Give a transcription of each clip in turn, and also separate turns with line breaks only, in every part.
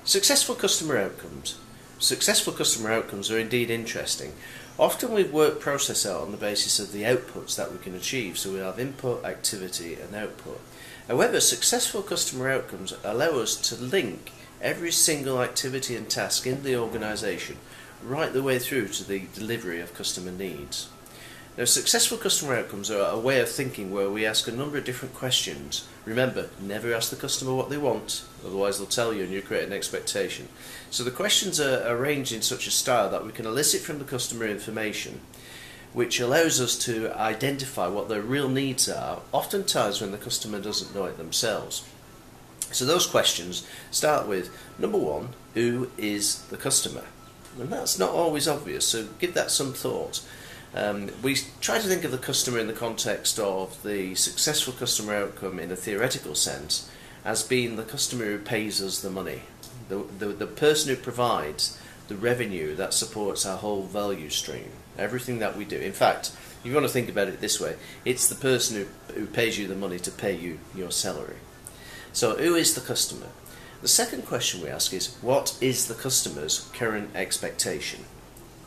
Successful customer outcomes. Successful customer outcomes are indeed interesting. Often we work process out on the basis of the outputs that we can achieve, so we have input, activity and output. However, successful customer outcomes allow us to link every single activity and task in the organisation right the way through to the delivery of customer needs. Now, successful customer outcomes are a way of thinking where we ask a number of different questions. Remember, never ask the customer what they want, otherwise they'll tell you and you create an expectation. So the questions are arranged in such a style that we can elicit from the customer information, which allows us to identify what their real needs are, oftentimes when the customer doesn't know it themselves. So those questions start with, number one, who is the customer? And that's not always obvious, so give that some thought. We try to think of the customer in the context of the successful customer outcome in a theoretical sense as being the customer who pays us the money, the person who provides the revenue that supports our whole value stream, everything that we do. In fact, if you want to think about it this way, it's the person who pays you the money to pay you your salary. So who is the customer? The second question we ask is, what is the customer's current expectation?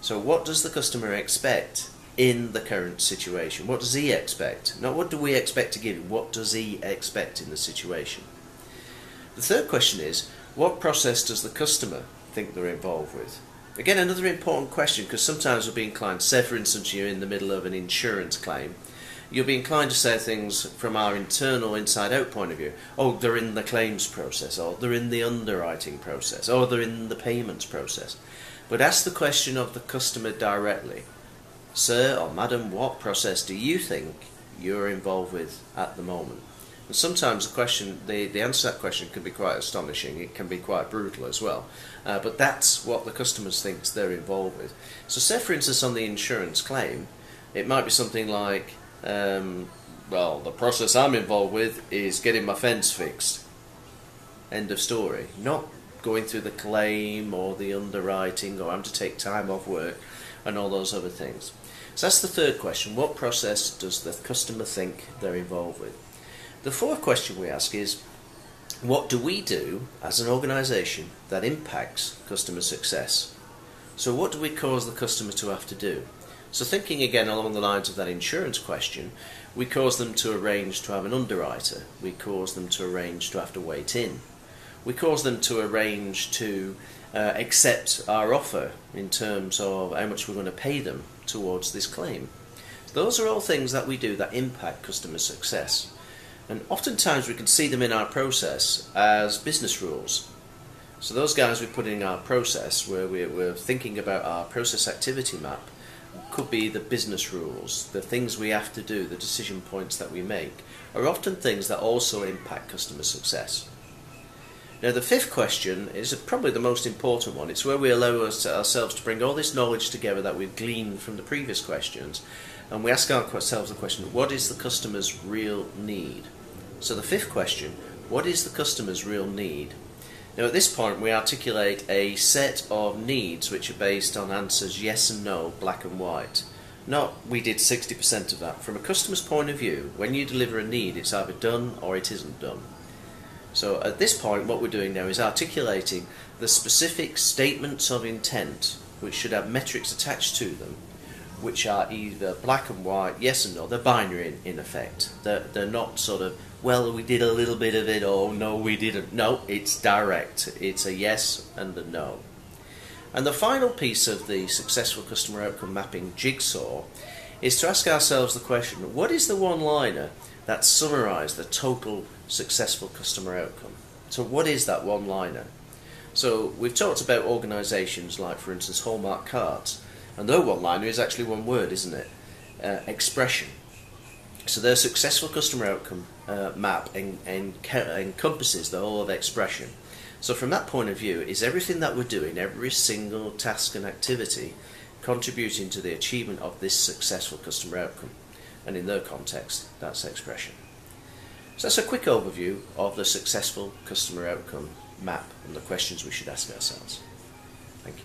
So what does the customer expect in the current situation? What does he expect? Not what do we expect to give him, what does he expect in the situation? The third question is, what process does the customer think they're involved with? Again, another important question, because sometimes we'll be inclined, say for instance you're in the middle of an insurance claim, you'll be inclined to say things from our internal inside-out point of view. Oh, they're in the claims process, or they're in the underwriting process, or they're in the payments process. But ask the question of the customer directly. Sir or madam, what process do you think you're involved with at the moment? And sometimes the answer to that question can be quite astonishing. It can be quite brutal as well. But that's what the customer thinks they're involved with. So say for instance on the insurance claim, it might be something like, well, the process I'm involved with is getting my fence fixed. End of story. Not going through the claim or the underwriting or having to take time off work and all those other things. So that's the third question. What process does the customer think they're involved with? The fourth question we ask is, what do we do as an organisation that impacts customer success? So what do we cause the customer to have to do? So thinking again along the lines of that insurance question, we cause them to arrange to have an underwriter. We cause them to arrange to have to wait in. We cause them to arrange to accept our offer in terms of how much we're going to pay them towards this claim. Those are all things that we do that impact customer success. And oftentimes we can see them in our process as business rules. So those guys we put in our process, where we're thinking about our process activity map, could be the business rules, the things we have to do, the decision points that we make, are often things that also impact customer success. Now the fifth question is probably the most important one. It's where we allow ourselves to bring all this knowledge together that we've gleaned from the previous questions, and we ask ourselves the question, what is the customer's real need? So the fifth question, what is the customer's real need? Now at this point we articulate a set of needs which are based on answers yes and no, black and white. Not we did 60% of that. From a customer's point of view, when you deliver a need, it's either done or it isn't done. So at this point what we're doing now is articulating the specific statements of intent which should have metrics attached to them, which are either black and white, yes and no. They're binary in effect. They're not sort of, well, we did a little bit of it, or no, we didn't. No, it's direct. It's a yes and a no. And the final piece of the successful customer outcome mapping jigsaw is to ask ourselves the question, what is the one-liner that summarizes the total successful customer outcome? So what is that one-liner? So we've talked about organisations like, for instance, Hallmark cards, and their one-liner is actually one word, isn't it? Expression. So their successful customer outcome map encompasses the whole of expression. So from that point of view, is everything that we're doing, every single task and activity, contributing to the achievement of this successful customer outcome? And in their context, that's expression. So that's a quick overview of the successful customer outcome map and the questions we should ask ourselves. Thank you.